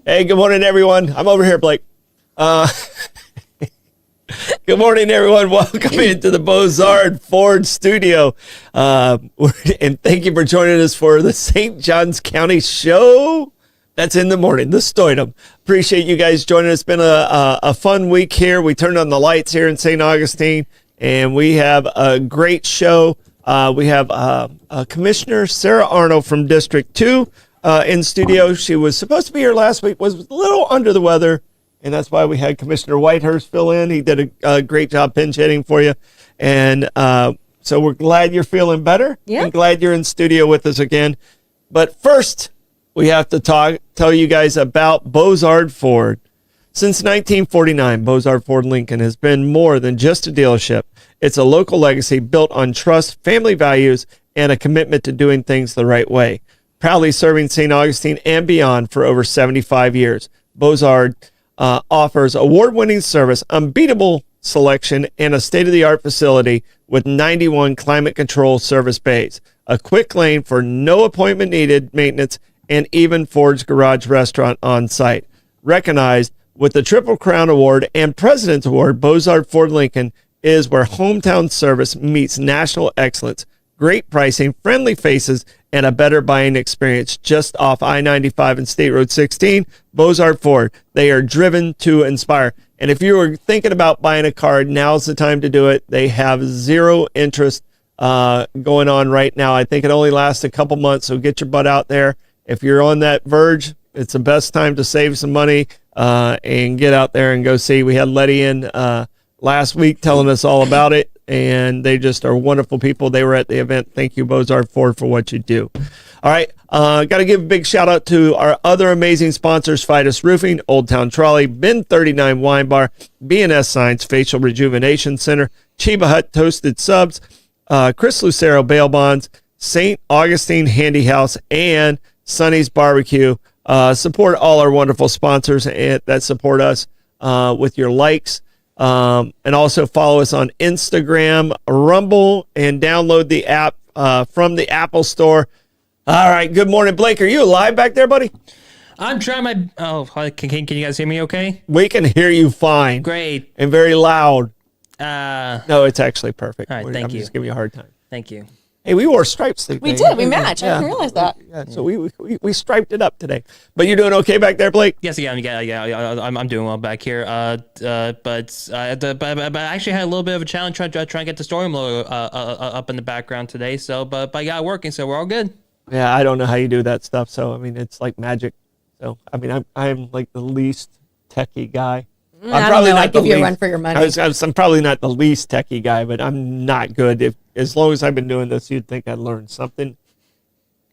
Hey, good morning, everyone. I'm over here, Blake. Good morning, everyone. Welcome into the Bozard Ford studio. And thank you for joining us for the St. Johns County show. That's in the morning, the Stoidum. Appreciate you guys joining us. It's been a fun week here. We turned on the lights here in St. Augustine, and we have a great show. We have Commissioner Sarah Arnold from District 2 in studio. She was supposed to be here last week, was a little under the weather, and that's why we had Commissioner Whitehurst fill in. He did a great job pinch hitting for you. And so we're glad you're feeling better. Yeah. And glad you're in studio with us again. But first, we have to tell you guys about Bozard Ford. Since 1949, Bozard Ford Lincoln has been more than just a dealership. It's a local legacy built on trust, family values, and a commitment to doing things the right way. Proudly serving St. Augustine and beyond for over 75 years, Bozard offers award-winning service, unbeatable selection, and a state-of-the-art facility with 91 climate-controlled service bays, a quick lane for no appointment needed maintenance, and even Ford's Garage restaurant on site. Recognized with the Triple Crown Award and President's Award, Bozard Ford Lincoln is where hometown service meets national excellence. Great pricing, friendly faces, and a better buying experience just off I-95 and State Road 16. Bozard Ford, they are driven to inspire. And if you were thinking about buying a car, now's the time to do it. They have zero interest going on right now. I think it only lasts a couple months, so get your butt out there. If you're on that verge, it's the best time to save some money and get out there and go see. We had Letty in last week telling us all about it, and they just are wonderful people. They were at the event. Thank you, Bozard Ford, for what you do. All right, got to give a big shout out to our other amazing sponsors: Fidus Roofing, Old Town Trolley, Bin 39 Wine Bar, B&S Science Facial Rejuvenation Center, Chiba Hut Toasted Subs, Chris Lucero Bail Bonds, St. Augustine Handy House, and Sonny's Barbecue. Support all our wonderful sponsors that support us with your likes. And also follow us on Instagram, Rumble, and download the app from the Apple Store. All right. Good morning, Blake. Are you alive back there, buddy? I'm trying my... Oh, can you guys hear me okay? We can hear you fine. Great. And very loud. No, No, it's actually perfect. All right, thank I'm you. just giving you a hard time. Thank you. Hey, we wore stripes today. We did. We matched. I didn't realize that. Yeah, so we striped it up today. But you're doing okay back there, Blake? Yes, yeah, I'm doing well back here. But I actually had a little bit of a challenge trying to get the story mode up in the background today. So, but I got it working, so we're all good. Yeah, I don't know how you do that stuff. So, I mean, it's like magic. So, I mean, I'm like the least techie guy. I don't know. I'd give you a run for your money. I'm probably not the least techie guy, but I'm not good. As long as I've been doing this, you'd think I'd learn something.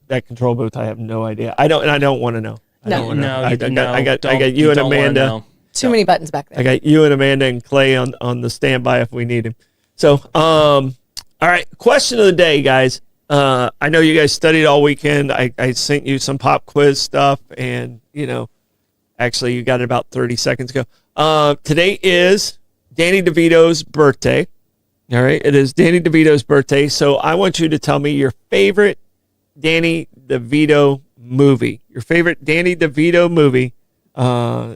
That control booth, I have no idea. I don't want to know. I got you and Amanda. Too many buttons back there. I got you and Amanda and Clay on the standby if we need him. So, all right. Question of the day, guys. I know you guys studied all weekend. I sent you some pop quiz stuff, and actually you got it about 30 seconds ago. Today is Danny DeVito's birthday. All right. It is Danny DeVito's birthday. So I want you to tell me your favorite Danny DeVito movie. Your favorite Danny DeVito movie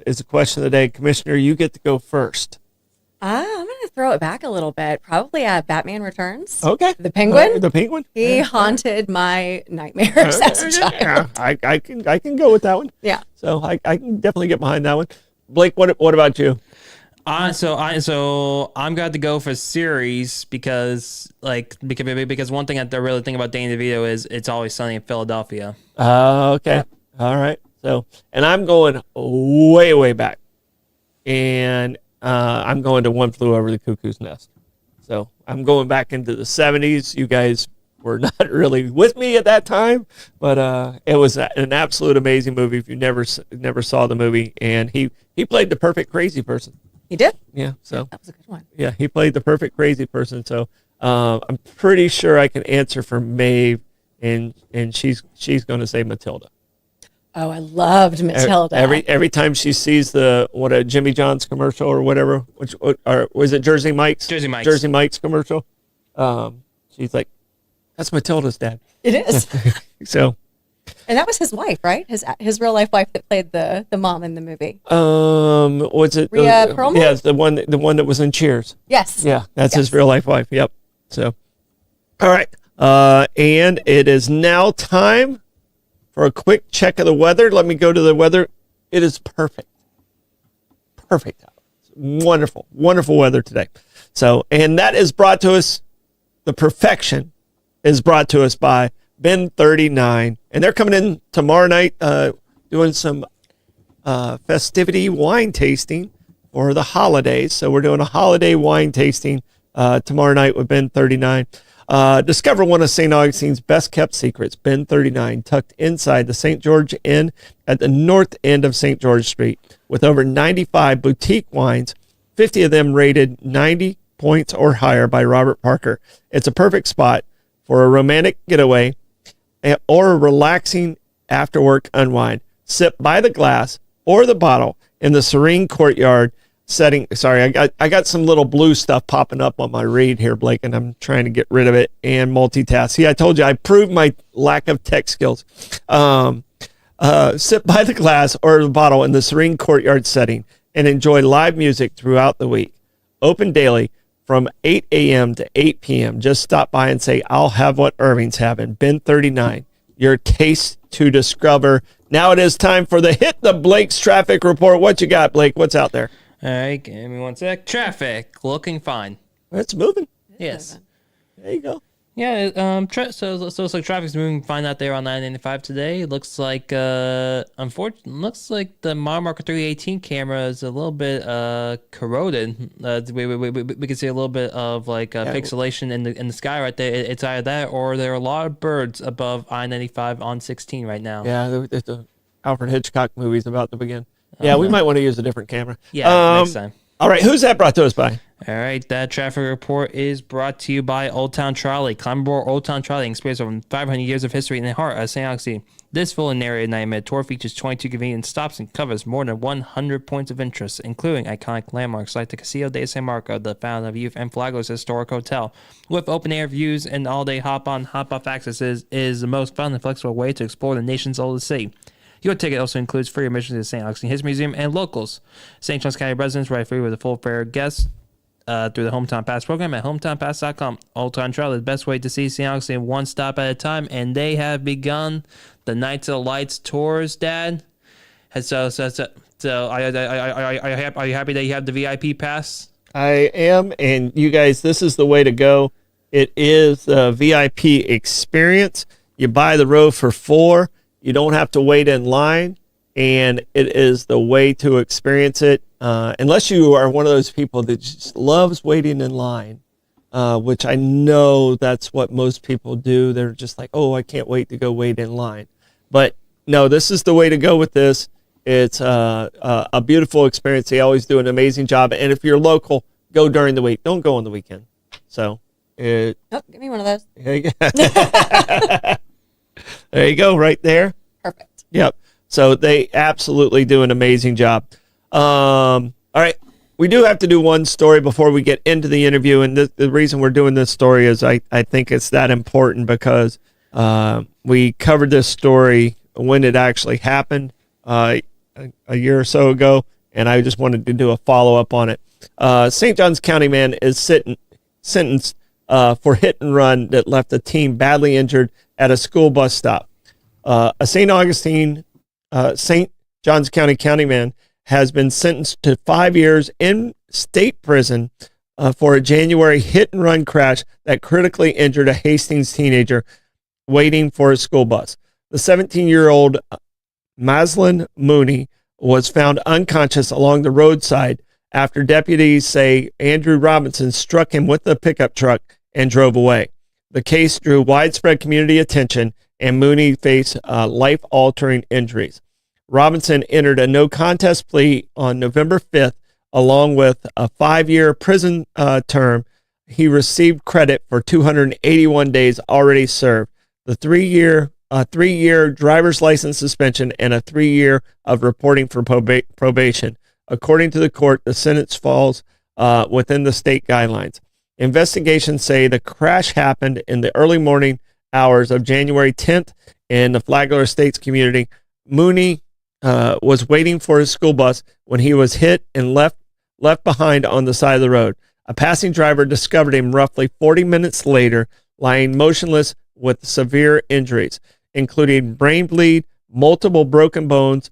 is the question of the day. Commissioner, you get to go first. I'm going to throw it back a little bit. Probably Batman Returns. Okay. The Penguin. The Penguin? He haunted my nightmares as a child. Yeah, I can go with that one. Yeah. So I can definitely get behind that one. Blake, what about you? So I'm going to go for series because one thing that I really think about Danny DeVito is It's Always Sunny in Philadelphia. Okay. Yeah. All right. So, and I'm going way, way back. And I'm going to One Flew Over the Cuckoo's Nest. So I'm going back into the 70s. You guys were not really with me at that time, but it was an absolute amazing movie if you never saw the movie. And he played the perfect crazy person. He did? Yeah. So that was a good one. Yeah, he played the perfect crazy person. So I'm pretty sure I can answer for Maeve, and she's going to say Matilda. Oh, I loved Matilda. Every time she sees a Jimmy John's commercial or whatever, or was it Jersey Mike's? Jersey Mike's commercial. She's like, "That's Matilda's dad." It is. So, And that was his wife, right? His real life wife that played the mom in the movie. Was it Rhea Perlman? Yeah, the one that was in Cheers. Yes. Yeah, that's Yes. his real life wife. Yep. So, all right. And it is now time for a quick check of the weather. Let me go to the weather. It is perfect. Perfect. Wonderful, wonderful weather today. So, and that is brought to us, the perfection is brought to us by Ben 39. And they're coming in tomorrow night doing some festivity wine tasting for the holidays. So we're doing a holiday wine tasting tomorrow night with Ben 39. Discover one of St. Augustine's best kept secrets, Ben 39, tucked inside the St. George Inn at the north end of St. George Street. With over 95 boutique wines, 50 of them rated 90 points or higher by Robert Parker. It's a perfect spot for a romantic getaway or a relaxing after work unwind. Sip by the glass or the bottle in the serene courtyard setting. Sorry, I got some little blue stuff popping up on my read here, Blake, and I'm trying to get rid of it and multitask. See, I told you I proved my lack of tech skills. Sit by the glass or the bottle in the serene courtyard setting and enjoy live music throughout the week. Open daily from 8 a.m. to 8 p.m. Just stop by and say, I'll have what Irving's having. Ben 39, your taste to discover. Now it is time for the Hit the Blake's traffic report. What you got, Blake? What's out there? All right, give me one sec. Traffic looking fine. It's moving. Yes. There you go. Yeah. So it's like traffic's moving fine out there on 995 today. It looks like unfortunately, looks like the mile marker 318 camera is a little bit corroded. We can see a little bit of like pixelation in the sky right there. It's either that or there are a lot of birds above I-95 on 16 right now. Yeah, the Alfred Hitchcock movie's about to begin. Yeah, we might want to use a different camera. Yeah, next time. All right, who's that brought to us by? All right, that traffic report is brought to you by Old Town Trolley. Climb aboard Old Town Trolley and experience over 500 years of history in the heart of St. Augustine. This full and narrated 90-minute tour features 22 convenient stops and covers more than 100 points of interest, including iconic landmarks like the Castillo de San Marco, the Fountain of Youth, and Flagler's Historic Hotel. With open-air views and all-day hop-on, hop-off access is the most fun and flexible way to explore the nation's oldest city. Your ticket also includes free admission to the St. Augustine History Museum and locals. St. Johns County residents ride free with a full fare guest through the Hometown Pass program at hometownpass.com. Old Town Trail is the best way to see St. Augustine one stop at a time, and they have begun the Nights of the Lights tours, Dad. And so are you happy that you have the VIP pass? I am, and you guys, this is the way to go. It is a VIP experience. You buy the row for $4. You don't have to wait in line, and it is the way to experience it. Unless you are one of those people that just loves waiting in line, which I know that's what most people do. They're just like, oh, I can't wait to go wait in line. But no, this is the way to go with this. It's a beautiful experience. They always do an amazing job. And if you're local, go during the week. Don't go on the weekend. So, give me one of those. There you go, right there. Perfect. Yep. So they absolutely do an amazing job. All right. We do have to do one story before we get into the interview. And the reason we're doing this story is I think it's that important because we covered this story when it actually happened a year or so ago. And I just wanted to do a follow-up on it. St. Johns County man is sentenced for hit and run that left a teen badly injured at a school bus stop. A St. Johns County man has been sentenced to 5 years in state prison for a January hit and run crash that critically injured a Hastings teenager waiting for a school bus. The 17-year-old Maslin Mooney was found unconscious along the roadside after deputies say Andrew Robinson struck him with a pickup truck and drove away. The case drew widespread community attention, and Mooney faced life-altering injuries. Robinson entered a no-contest plea on November 5th, along with a 5-year prison term. He received credit for 281 days already served. The 3-year driver's license suspension and a 3-year of reporting for probation. According to the court, the sentence falls within the state guidelines. Investigations say the crash happened in the early morning hours of January 10th in the Flagler Estates community. Mooney was waiting for his school bus when he was hit and left behind on the side of the road. A passing driver discovered him roughly 40 minutes later, lying motionless with severe injuries, including brain bleed, multiple broken bones.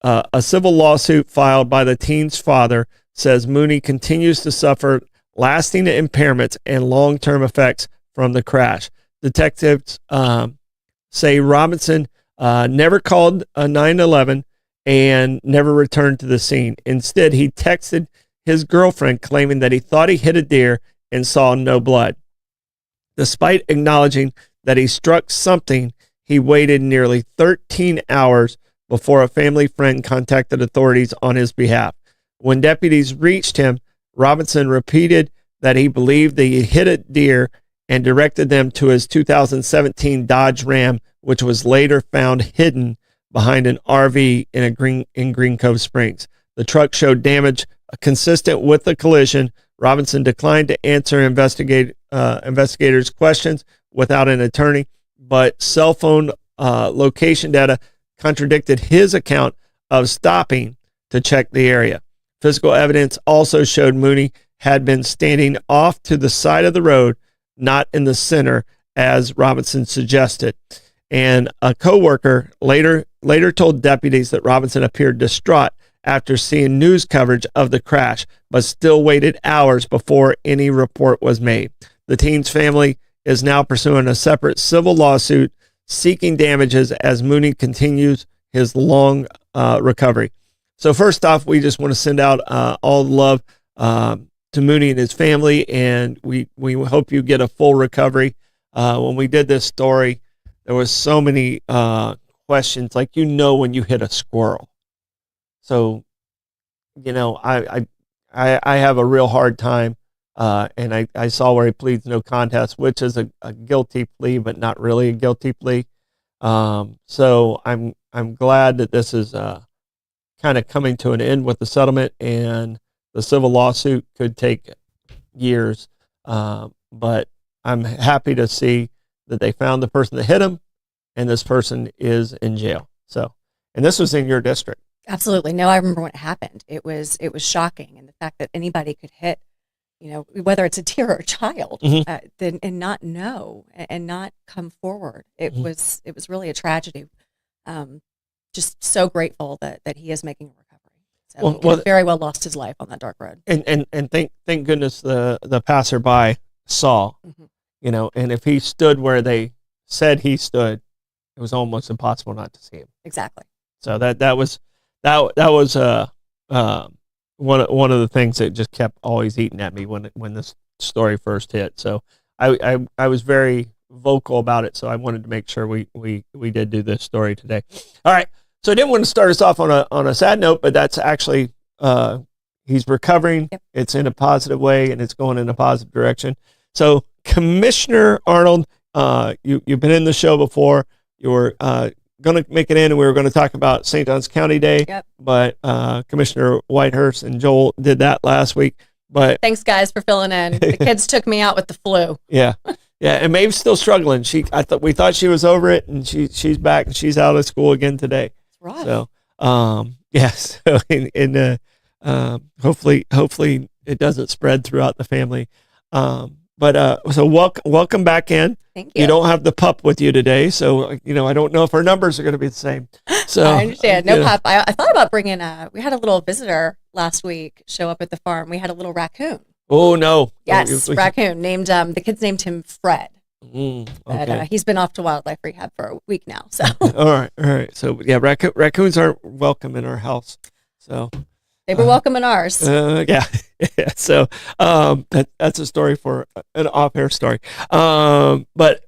A civil lawsuit filed by the teen's father says Mooney continues to suffer lasting impairments and long-term effects from the crash. Detectives say Robinson never called a 911 and never returned to the scene. Instead, he texted his girlfriend claiming that he thought he hit a deer and saw no blood. Despite acknowledging that he struck something, he waited nearly 13 hours before a family friend contacted authorities on his behalf. When deputies reached him, Robinson repeated that he believed that he hit a deer and directed them to his 2017 Dodge Ram, which was later found hidden behind an RV in Green Cove Springs. The truck showed damage consistent with the collision. Robinson declined to answer investigators' questions without an attorney, but cell phone location data contradicted his account of stopping to check the area. Physical evidence also showed Mooney had been standing off to the side of the road, not in the center, as Robinson suggested. And a coworker later told deputies that Robinson appeared distraught after seeing news coverage of the crash, but still waited hours before any report was made. The teen's family is now pursuing a separate civil lawsuit seeking damages as Mooney continues his long recovery. So first off, we just want to send out all the love to Mooney and his family, and we hope you get a full recovery. When we did this story, there was so many questions, like, when you hit a squirrel. So, I have a real hard time, and I saw where he pleads no contest, which is a guilty plea, but not really a guilty plea. So I'm glad that this is kind of coming to an end with the settlement, and the civil lawsuit could take years. But I'm happy to see that they found the person that hit him, and this person is in jail. So, and this was in your district. Absolutely. No, I remember when it happened. It was shocking. And the fact that anybody could hit, whether it's a deer or a child, then and not know and not come forward. It was really a tragedy. Just so grateful that he is making a recovery. So he very well lost his life on that dark road. And thank goodness the passerby saw, and if he stood where they said he stood, it was almost impossible not to see him. Exactly. So that was one of the things that just kept always eating at me when this story first hit. So I was very vocal about it. So I wanted to make sure we did do this story today. All right. So I didn't want to start us off on a sad note, but that's actually he's recovering. Yep. It's in a positive way, and it's going in a positive direction. So Commissioner Arnold, you've been in the show before. You were going to make it in, and we were going to talk about St. Johns County Day. Yep. But Commissioner Whitehurst and Joel did that last week. But thanks, guys, for filling in. The kids took me out with the flu. Yeah, and Maeve's still struggling. We thought she was over it, and she's back, and she's out of school again today. That's right. So yes, hopefully it doesn't spread throughout the family. So welcome back in. Thank you. You don't have the pup with you today, so I don't know if our numbers are going to be the same. So I understand. No pup. I thought about bringing we had a little visitor last week show up at the farm. We had a little raccoon. Oh no! Yes, raccoon named the kids named him Fred. Okay. But he's been off to wildlife rehab for a week now. So all right. So yeah, raccoons aren't welcome in our house. So. They were welcome in ours. Yeah. So that's a story for an off-air story. But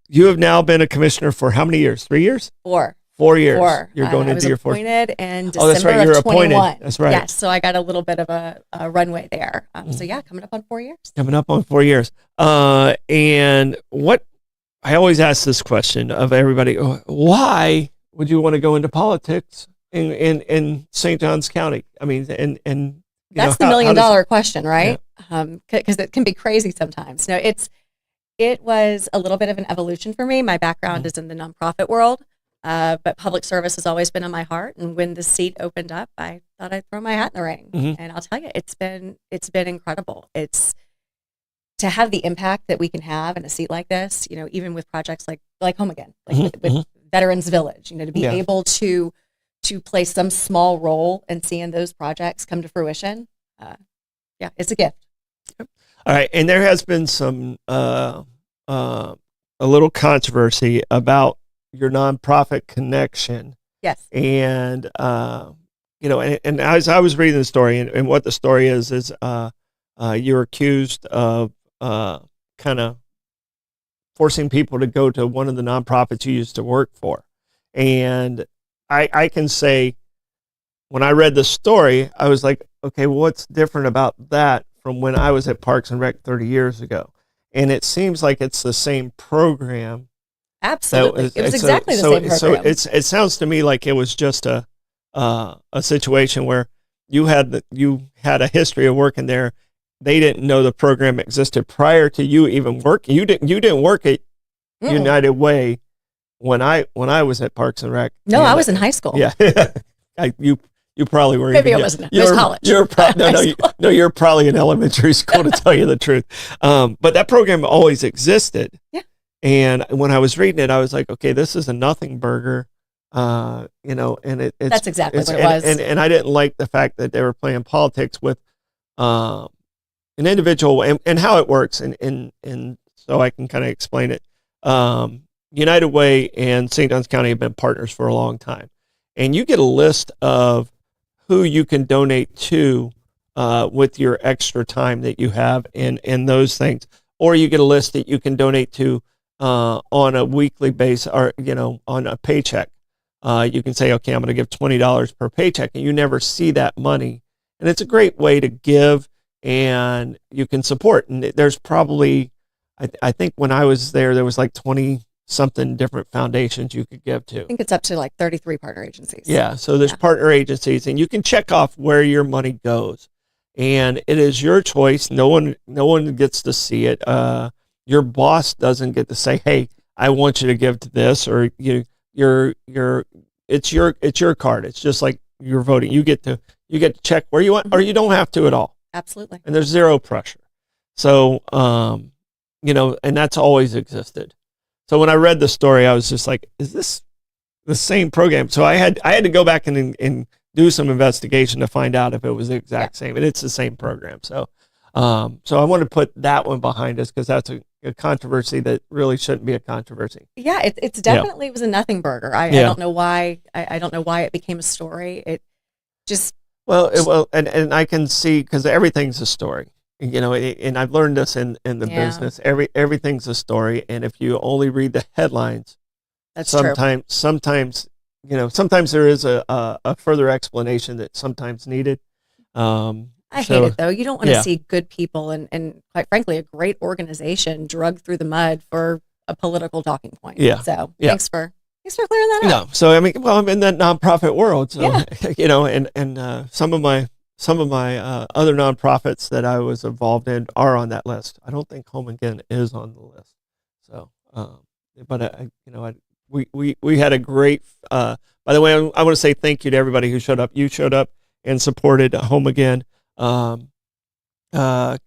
you have now been a commissioner for how many years? 3 years? 4. 4 years. 4. You're going into your fourth. I was appointed in December that's right. You're of 21. Appointed. That's right. Yes. So I got a little bit of a runway there. So yeah, coming up on 4 years. Coming up on 4 years. And what I always ask this question of everybody: why would you want to go into politics in St. Johns County? I mean, and that's the $1 million question, right? Because it can be crazy sometimes. No, It was a little bit of an evolution for me. My background is in the nonprofit world, but public service has always been on my heart. And when the seat opened up, I thought I'd throw my hat in the ring. And I'll tell you, it's been incredible. It's to have the impact that we can have in a seat like this. Even with projects like Home Again, with Veterans Village. To be able to play some small role in seeing those projects come to fruition. It's a gift. All right, and there has been some a little controversy about your nonprofit connection. Yes. And and as I was reading the story, and what the story is you're accused of kind of forcing people to go to one of the nonprofits you used to work for. And I can say, when I read the story, I was like, okay, well, what's different about that from when I was at Parks and Rec 30 years ago? And it seems like it's the same program. Absolutely. It was exactly the same program. So it sounds to me like it was just a situation where you had a history of working there. They didn't know the program existed prior to you even working. You didn't work at United Way when I was at Parks and Rec. No, I was in high school. Yeah. You probably were. Maybe it wasn't. It was college. You're probably in elementary school, to tell you the truth. But that program always existed. Yeah. And when I was reading it, I was like, okay, this is a nothing burger. And that's exactly what it was. And I didn't like the fact that they were playing politics with an individual and how it works. And so I can kind of explain it. United Way and St. Johns County have been partners for a long time. And you get a list of who you can donate to with your extra time that you have in those things. Or you get a list that you can donate to on a weekly basis, or on a paycheck. You can say, okay, I'm going to give $20 per paycheck, and you never see that money. And it's a great way to give, and you can support. And there's probably, I think when I was there was like 20 something different foundations you could give to. I think it's up to like 33 partner agencies. Yeah. So there's partner agencies, and you can check off where your money goes, and it is your choice. No one gets to see it. Your boss doesn't get to say, hey, I want you to give to this, or it's your card. It's just like you're voting. You get to check where you want, or you don't have to at all. Absolutely. And there's zero pressure. So, and that's always existed. So when I read the story, I was just like, is this the same program? So I had to go back and do some investigation to find out if it was the exact same, and it's the same program. So I want to put that one behind us, because that's a controversy that really shouldn't be a controversy. Yeah, it's definitely it was a nothing burger. I don't know why. I don't know why it became a story. It just and I can see, because everything's a story. And I've learned this in the business. Everything's a story, and if you only read the headlines, that's true. Sometimes there is a further explanation that's sometimes needed. I hate it, though. You don't want to see good people and quite frankly, a great organization drugged through the mud for a political talking point. Yeah. So thanks for clearing that up. No, so I'm in that nonprofit world. So and some of my other nonprofits that I was involved in are on that list. I don't think Home Again is on the list. So, but we had a great. By the way, I want to say thank you to everybody who showed up. You showed up and supported Home Again. There are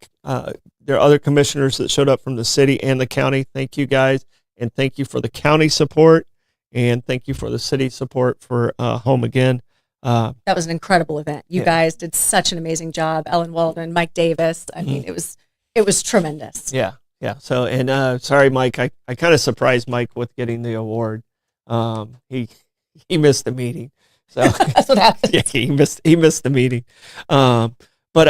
other commissioners that showed up from the city and the county. Thank you guys, and thank you for the county support, and thank you for the city support for Home Again. That was an incredible event. You guys did such an amazing job. Ellen Walden, Mike Davis. I mean, it was tremendous. Yeah. So, and sorry, Mike, I kind of surprised Mike with getting the award. He missed the meeting. So that's what happened. Yeah, he missed the meeting. But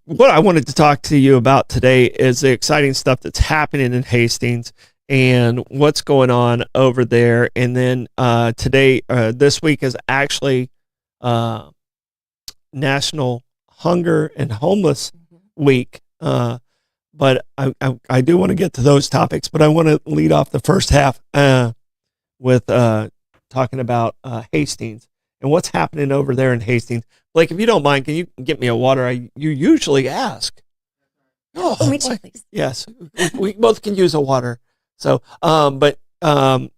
what I wanted to talk to you about today is the exciting stuff that's happening in Hastings and what's going on over there. And then today, this week is actually National Hunger and Homeless Week. But I do want to get to those topics, but I want to lead off the first half with talking about Hastings and what's happening over there in Hastings. Blake, if you don't mind, can you get me a water? You usually ask. Oh, me too, what? please. Yes, we both can use a water. So,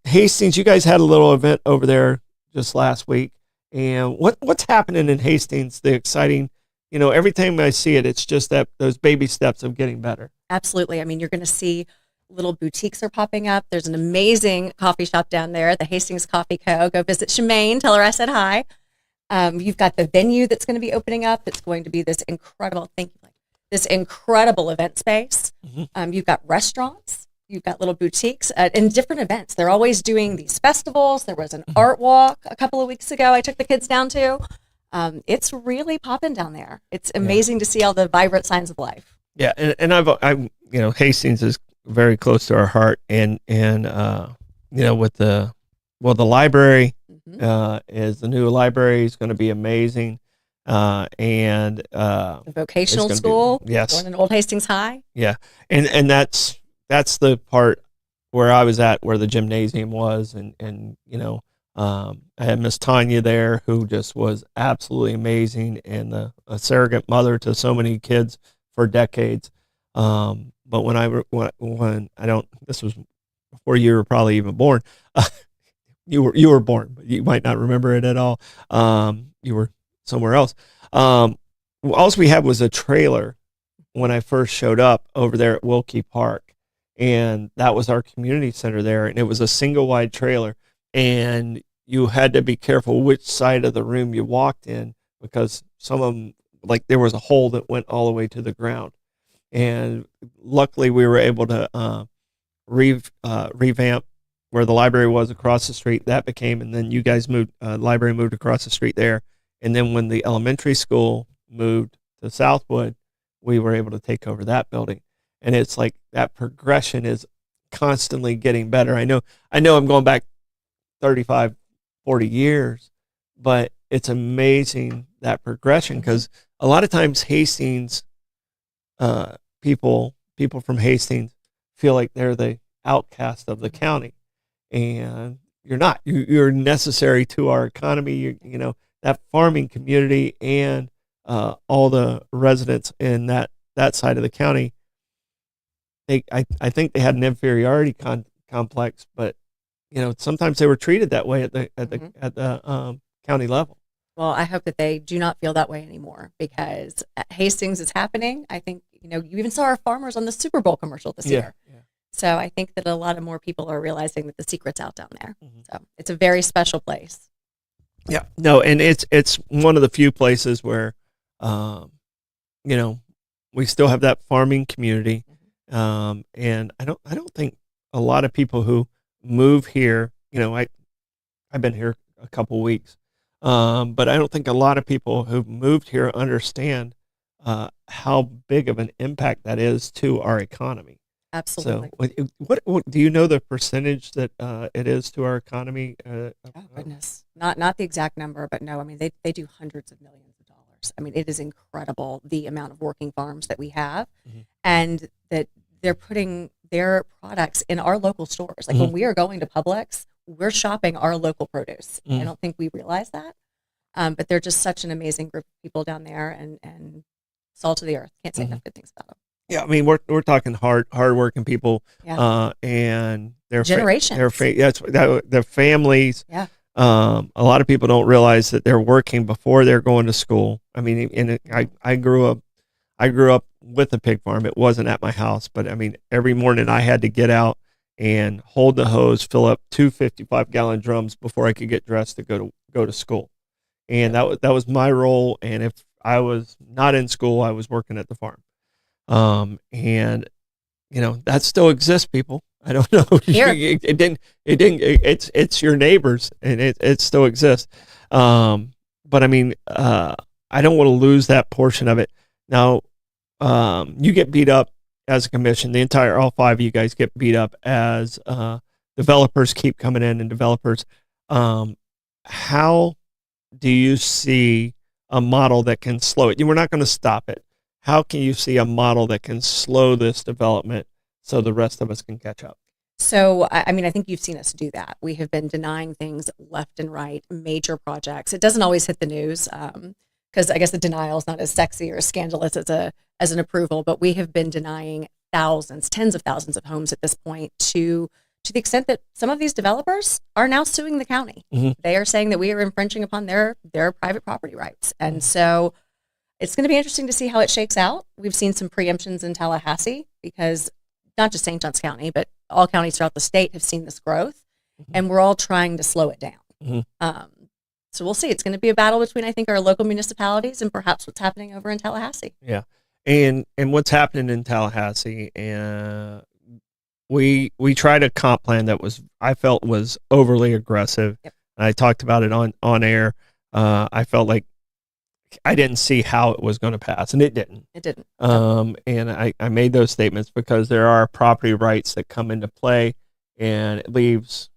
Hastings, you guys had a little event over there just last week, and what's happening in Hastings? The exciting, every time I see it, it's just that those baby steps of getting better. Absolutely. I mean, you're going to see little boutiques are popping up. There's an amazing coffee shop down there, the Hastings Coffee Co. Go visit Shemaine. Tell her I said hi. You've got the venue that's going to be opening up. It's going to be this incredible, thank you, Blake, this incredible event space. You've got restaurants. You've got little boutiques and different events. They're always doing these festivals. There was an art walk a couple of weeks ago I took the kids down to. It's really popping down there. It's amazing to see all the vibrant signs of life. Yeah, and Hastings is very close to our heart, and with the library is the new library is going to be amazing, and the vocational school, yes, going in Old Hastings High, yeah, and that's the part where I was at, where the gymnasium was, and I had Miss Tanya there, who just was absolutely amazing, and a surrogate mother to so many kids for decades. But when I don't, this was before you were probably even born. You were born, but you might not remember it at all. You were somewhere else. All we had was a trailer when I first showed up over there at Wilkie Park, and that was our community center there, and it was a single wide trailer, and you had to be careful which side of the room you walked in, because some of them, like, there was a hole that went all the way to the ground. And luckily we were able to revamp where the library was across the street. That became, and then you guys moved, library moved across the street there. And then when the elementary school moved to Southwood, we were able to take over that building. And it's like that progression is constantly getting better. I know I'm going back 35, 40 years, but it's amazing, that progression, because a lot of times Hastings, people from Hastings feel like they're the outcast of the county, and you're not. You're necessary to our economy. That farming community and all the residents in that side of the county. I think they had an inferiority complex, but sometimes they were treated that way at the county level. Well, I hope that they do not feel that way anymore, because at Hastings is happening. I think, you even saw our farmers on the Super Bowl commercial this year. Yeah. So I think that a lot of more people are realizing that the secret's out down there. So it's a very special place. Yeah, no, and it's one of the few places where, we still have that farming community. And I don't think a lot of people who move here, I've been here a couple weeks. But I don't think a lot of people who've moved here understand how big of an impact that is to our economy. Absolutely. So, what do you know the percentage that it is to our economy? Oh goodness, not the exact number, but no, I mean they do hundreds of millions of dollars. I mean, it is incredible the amount of working farms that we have, and that they're putting their products in our local stores. Like when we are going to Publix, we're shopping our local produce. I don't think we realize that, but they're just such an amazing group of people down there, and salt of the earth. Can't say enough good things about them. Yeah, I mean we're talking hardworking people, and their generations. Their families. Yeah. A lot of people don't realize that they're working before they're going to school. I mean, and I grew up with a pig farm. It wasn't at my house, but I mean, every morning I had to get out and hold the hose, fill up 2 55-gallon drums before I could get dressed to go to school. And that was my role. And if I was not in school, I was working at the farm. And that still exists, people. I don't know. It didn't. It's your neighbors, and it still exists. But I mean, I don't want to lose that portion of it. Now, you get beat up as a commission. All 5 of you guys get beat up as developers keep coming in, and developers. How do you see a model that can slow it? We're not going to stop it. How can you see a model that can slow this development so the rest of us can catch up? So, I mean, I think you've seen us do that. We have been denying things left and right, major projects. It doesn't always hit the news. because I guess the denial is not as sexy or as scandalous as an approval, but we have been denying thousands, tens of thousands of homes at this point to the extent that some of these developers are now suing the county. They are saying that we are infringing upon their private property rights. And so it's going to be interesting to see how it shakes out. We've seen some preemptions in Tallahassee because not just St. Johns County, but all counties throughout the state have seen this growth, and we're all trying to slow it down. So we'll see. It's going to be a battle between, I think, our local municipalities and perhaps what's happening over in Tallahassee. Yeah. And what's happening in Tallahassee, we tried a comp plan that I felt was overly aggressive. Yep. I talked about it on air. I felt like I didn't see how it was going to pass, and it didn't. It didn't. And I made those statements because there are property rights that come into play, and it leaves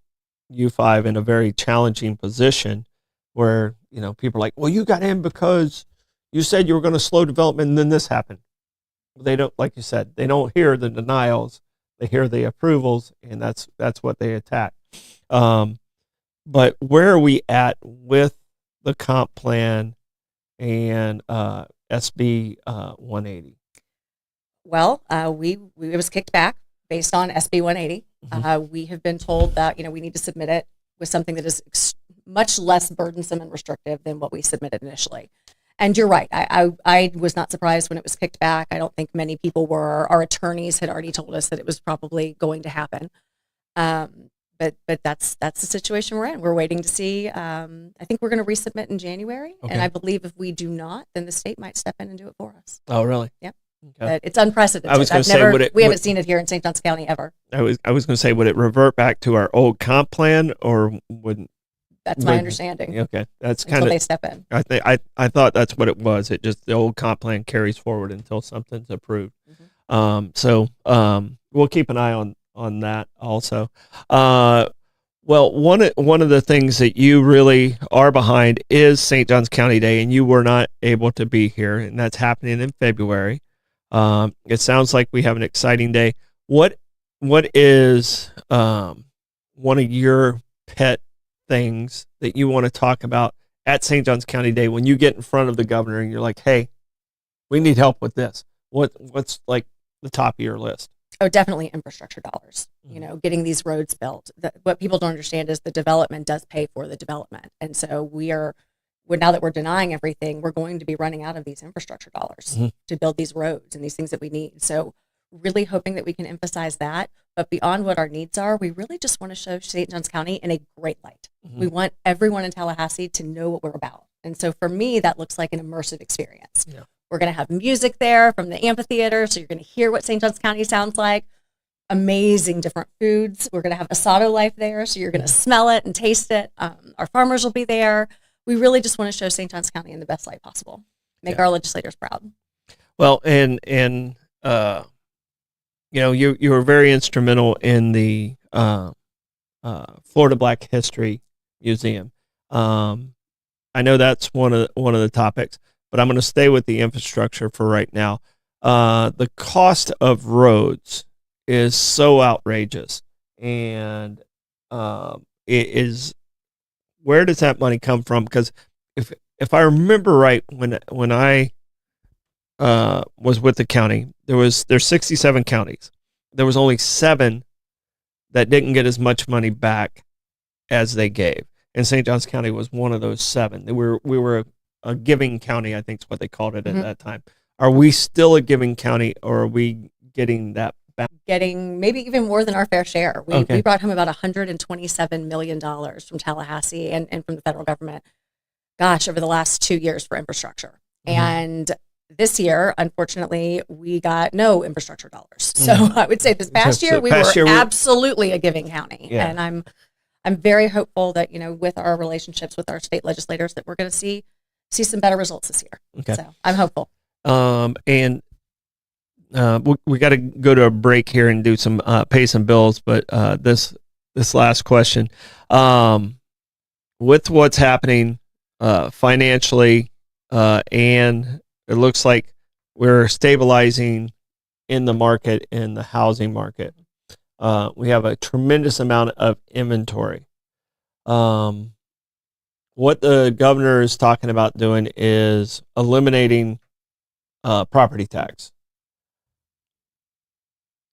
U5 in a very challenging position where, people are like, well, you got in because you said you were going to slow development, and then this happened. They don't, like you said, they don't hear the denials. They hear the approvals, and that's what they attack. But where are we at with the comp plan and SB 180? Well, it was kicked back based on SB 180. We have been told that we need to submit it with something that is much less burdensome and restrictive than what we submitted initially. And you're right. I was not surprised when it was kicked back. I don't think many people were. Our attorneys had already told us that it was probably going to happen. But that's the situation we're in. We're waiting to see. I think we're going to resubmit in January. Okay. And I believe if we do not, then the state might step in and do it for us. Oh, really? Yep. Okay. But it's unprecedented. I was going to say, we haven't seen it here in St. Johns County ever. I was going to say, would it revert back to our old comp plan, or would? That's my understanding. Okay, that's Until kind of. they step in. I thought that's what it was. It just, the old comp plan carries forward until something's approved. So we'll keep an eye on that also. Well, one of the things that you really are behind is St. Johns County Day, and you were not able to be here, and that's happening in February. It sounds like we have an exciting day. What is one of your pet things that you want to talk about at St. Johns County Day when you get in front of the governor and you're like, hey, we need help with this? What's like the top of your list? Oh, definitely infrastructure dollars. Getting these roads built. What people don't understand is the development does pay for the development. And so now that we're denying everything, we're going to be running out of these infrastructure dollars to build these roads and these things that we need. So really hoping that we can emphasize that. But beyond what our needs are, we really just want to show St. Johns County in a great light. We want everyone in Tallahassee to know what we're about. And so for me, that looks like an immersive experience. Yeah. We're going to have music there from the amphitheater, so you're going to hear what St. Johns County sounds like. Amazing different foods. We're going to have Asado Life there, so you're going to smell it and taste it. Our farmers will be there. We really just want to show St. Johns County in the best light possible. Make our legislators proud. Well, and you were very instrumental in the Florida Black History Museum. I know that's one of the topics, but I'm going to stay with the infrastructure for right now. The cost of roads is so outrageous, and it is. Where does that money come from? Because if I remember right, when I was with the county, there's 67 counties. There was only 7 that didn't get as much money back as they gave, and St. Johns County was one of those 7. We were a giving county, I think is what they called it at that time. Are we still a giving county, or are we getting that back? Getting maybe even more than our fair share. We brought home about $127 million from Tallahassee and from the federal government, over the last 2 years for infrastructure. And this year, unfortunately, we got no infrastructure dollars. So I would say this past year, we were absolutely a giving county. Yeah. And I'm very hopeful that, with our relationships with our state legislators, that we're going to see some better results this year. Okay. So I'm hopeful. We got to go to a break here and do some pay some bills. But this last question, with what's happening financially, and it looks like we're stabilizing in the market, in the housing market. We have a tremendous amount of inventory. what the governor is talking about doing is eliminating property tax.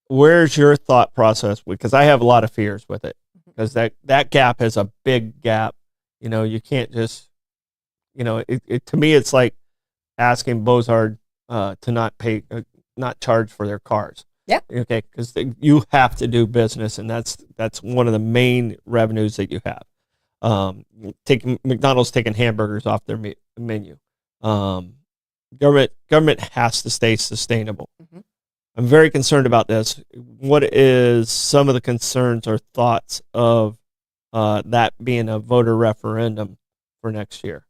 Where's your thought process? Because I have a lot of fears with it, because that gap is a big gap. You can't just, to me, it's like asking Bozard to not charge for their cars. Yeah. Okay. Because you have to do business, and that's one of the main revenues that you have. McDonald's taking hamburgers off their menu. Government has to stay sustainable. Mm-hmm. I'm very concerned about this. What is some of the concerns or thoughts of that being a voter referendum for next year?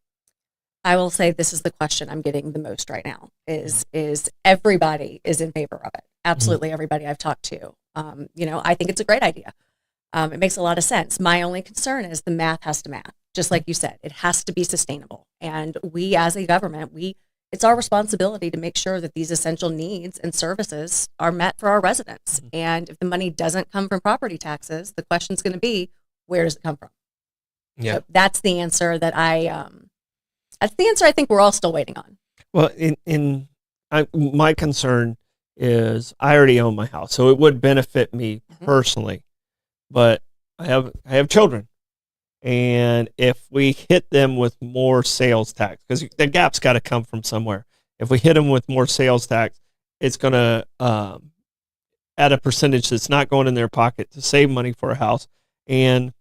I will say this is the question I'm getting the most right now. Is everybody is in favor of it? Absolutely, everybody I've talked to. I think it's a great idea. It makes a lot of sense. My only concern is the math has to math. Just like you said, it has to be sustainable. And we, as a government, it's our responsibility to make sure that these essential needs and services are met for our residents. Mm-hmm. And if the money doesn't come from property taxes, the question's going to be, where does it come from? Yeah, so that's the answer that that's the answer I think we're all still waiting on. Well, my concern is I already own my house, so it would benefit me personally, but I have children. And if we hit them with more sales tax, because the gap's got to come from somewhere. If we hit them with more sales tax, it's going to add a percentage that's not going in their pocket to save money for a house. And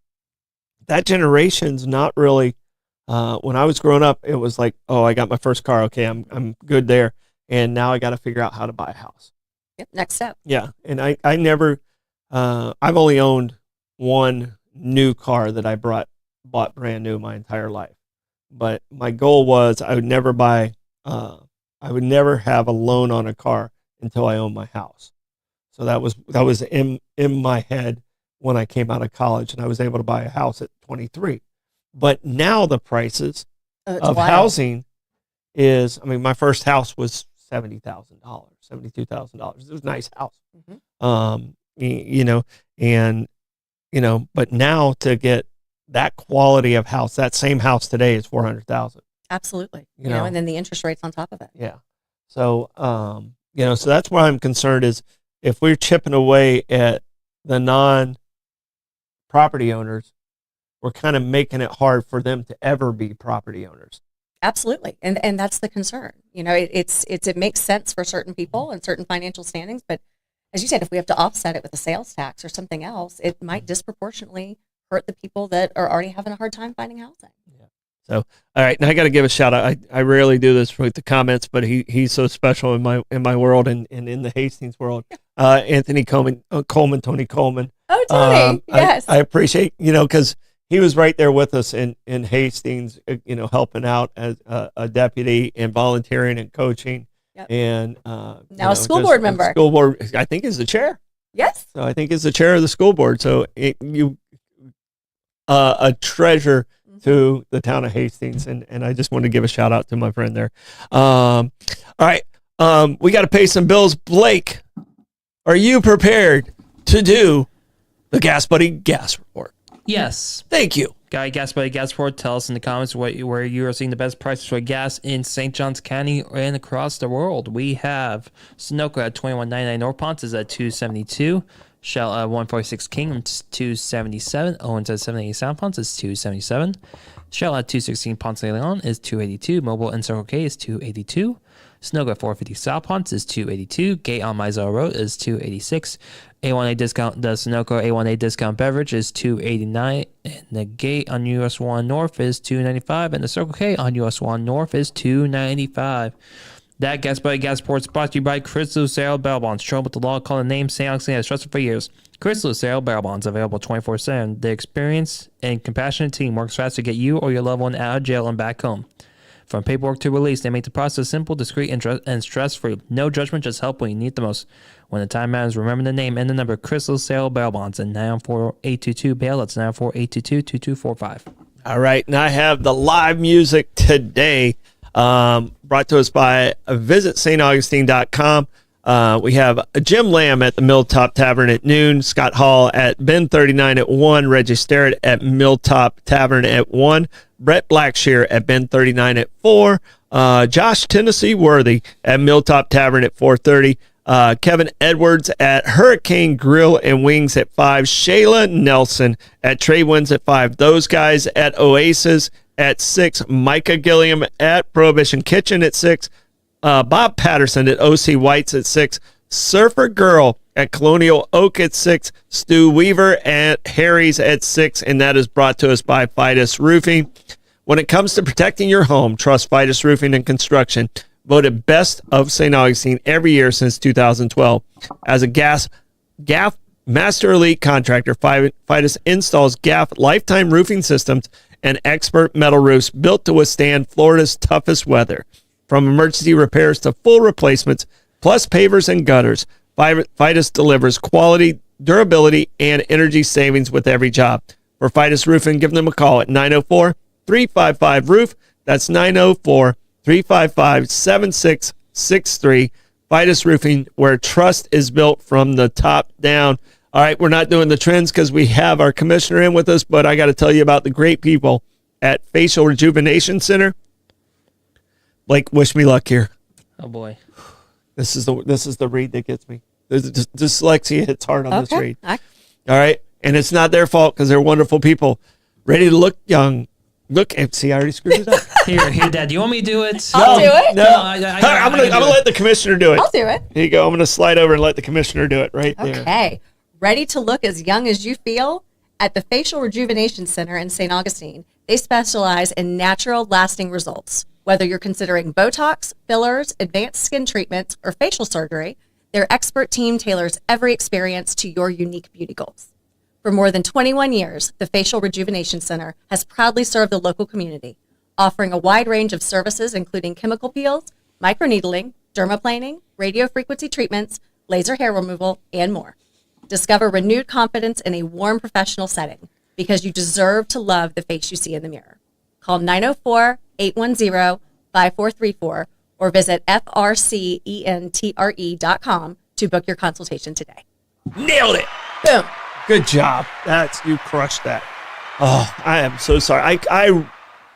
that generation's not really, when I was growing up, it was like, oh, I got my first car. Okay, I'm good there. And now I got to figure out how to buy a house. Yep, next step. Yeah. And I never, I've only owned one new car that I bought brand new my entire life. But my goal was I would never have a loan on a car until I owned my house. So that was in my head when I came out of college, and I was able to buy a house at 23. But now the prices of housing my first house was $70,000, $72,000. It was a nice house. Mm-hmm. But now to get that quality of house, that same house today is $400,000. Absolutely. And then the interest rates on top of it. Yeah. So, so that's why I'm concerned is if we're chipping away at the non-property owners, we're kind of making it hard for them to ever be property owners. Absolutely. And that's the concern. It makes sense for certain people and certain financial standings, but as you said, if we have to offset it with a sales tax or something else, it might disproportionately hurt the people that are already having a hard time finding housing. Yeah. So, all right. Now I got to give a shout out. I rarely do this with the comments, but he's so special in my world and in the Hastings world. Anthony Tony Coleman. Oh, Tony. Yes. I appreciate, because he was right there with us in Hastings, helping out as a deputy and volunteering and coaching. Yep. And now a school board member. School board, I think, is the chair. Yes. So I think is the chair of the school board. So a treasure to the town of Hastings, and I just wanted to give a shout out to my friend there. All right, we got to pay some bills. Blake, are you prepared to do the Gas Buddy Gas Report? Yes. Thank you. Guy, Gas Buddy Gas Report. Tell us in the comments where you are seeing the best prices for gas in St. Johns County and across the world. We have Sunoco at $21.99. North Ponce is at $2.72. Shell at 146 King is $2.77. Owens at 780 South Ponce is $2.77. Shell at 216 Ponce de Leon is $2.82. Mobile and Circle K is $2.82. Sunoco at 450 South Ponce is $2.82. Gate on Mizell Road is $2.86. A1A discount, the Sunoco A1A discount beverage is $2.89. And the Gate on US 1 North is $2.95. And the Circle K on US 1 North is $2.95. That Gas Buddy Gas Report is brought to you by Chris Lucero Bail Bonds. Trouble with the law, call the name St. Augustine has trusted for years. Chris Lucero Bail Bonds, available 24/7. The experienced and compassionate team works fast to get you or your loved one out of jail and back home. From paperwork to release, they make the process simple, discreet, and stress-free. No judgment, just help when you need the most. When the time matters, remember the name and the number. Chris Lucero Bail Bonds at 94822-BAIL. That's 94822-2245. All right, and I have the live music today. Brought to us by visitstaugustine.com. We have Jim Lamb at the Milltop Tavern at noon, Scott Hall at Ben 39 at 1, Reggie Starrett at Milltop Tavern at 1, Brett Blackshear at Ben 39 at 4, Josh Tennessee Worthy at Milltop Tavern at 4:30, Kevin Edwards at Hurricane Grill and Wings at 5, Shayla Nelson at Trey Winds at 5, those guys at Oasis at 6, Micah Gilliam at Prohibition Kitchen at 6, Bob Patterson at OC White's at 6, Surfer Girl at Colonial Oak at 6, Stu Weaver at Harry's at 6, and that is brought to us by Fidus Roofing. When it comes to protecting your home, trust Fidus Roofing and Construction, voted best of St. Augustine every year since 2012. As a GAF Master Elite contractor, Fidus installs GAF lifetime roofing systems and expert metal roofs built to withstand Florida's toughest weather. From emergency repairs to full replacements, plus pavers and gutters, Fidus delivers quality, durability, and energy savings with every job. For Fidus Roofing, give them a call at 904-355-ROOF. That's 904-355-7663. Fidus Roofing, where trust is built from the top down. All right, we're not doing the trends because we have our commissioner in with us, but I got to tell you about the great people at Facial Rejuvenation Center. Blake, wish me luck here. Oh boy, this is the read that gets me. There's dyslexia hits hard on this read. Okay. All right, and it's not their fault because they're wonderful people, ready to look young. Look, see, I already screwed it up. here, Dad. Do you want me to do it? I'll do it. No, I'm gonna let the commissioner do it. I'll do it. Here you go. I'm gonna slide over and let the commissioner do it right there. Okay. Ready to look as young as you feel? At the Facial Rejuvenation Center in St. Augustine, they specialize in natural, lasting results. Whether you're considering Botox, fillers, advanced skin treatments, or facial surgery, their expert team tailors every experience to your unique beauty goals. For more than 21 years, the Facial Rejuvenation Center has proudly served the local community, offering a wide range of services including chemical peels, microneedling, dermaplaning, radiofrequency treatments, laser hair removal, and more. Discover renewed confidence in a warm professional setting because you deserve to love the face you see in the mirror. Call 904-810-5434 or visit frcentre.com to book your consultation today. Nailed it. Boom. Good job. You crushed that. Oh, I am so sorry. I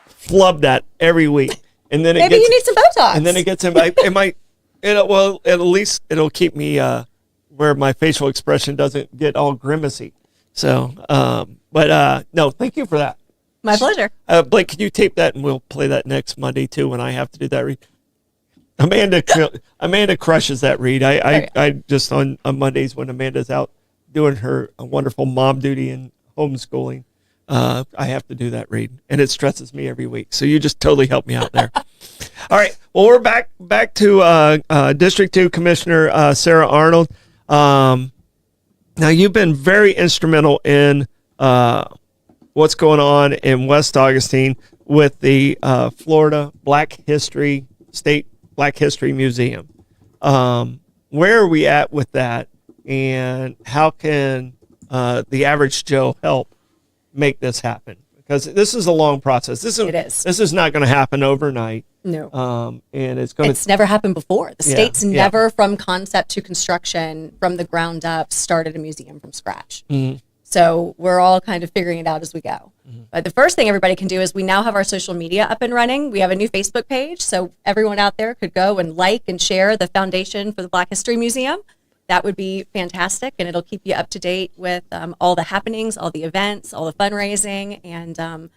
flub that every week, and then Maybe you need some Botox. and then it gets in my. Well, at least it'll keep me where my facial expression doesn't get all grimacy. So, no, thank you for that. My pleasure. Blake, can you tape that and we'll play that next Monday too when I have to do that read? Amanda crushes that read. I just on Mondays when Amanda's out doing her wonderful mom duty and homeschooling, I have to do that read, and it stresses me every week. So you just totally helped me out there. All right. Well, we're back to District 2 Commissioner Sarah Arnold. Now you've been very instrumental in what's going on in West Augustine with the Florida State Black History Museum. Where are we at with that, and how can the average Joe help make this happen? Because this is a long process. It is. This is not going to happen overnight. No. And it's never happened before. The state's yeah. never, from concept to construction, from the ground up, started a museum from scratch. Mm-hmm. So we're all kind of figuring it out as we go. Mm-hmm. But the first thing everybody can do is we now have our social media up and running. We have a new Facebook page, so everyone out there could go and like and share the Foundation for the Black History Museum. That would be fantastic, and it'll keep you up to date with all the happenings, all the events, all the fundraising, and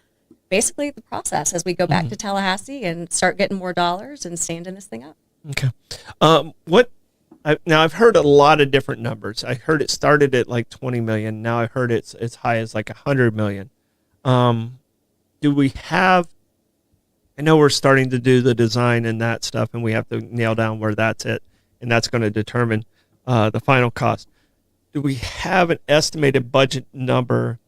basically the process as we go back to Tallahassee and start getting more dollars and standing this thing up. Okay. Now I've heard a lot of different numbers. I heard it started at like 20 million. Now I've heard it's as high as like 100 million. Do we have, I know we're starting to do the design and that stuff, and we have to nail down where that's at, and that's going to determine the final cost. Do we have an estimated budget number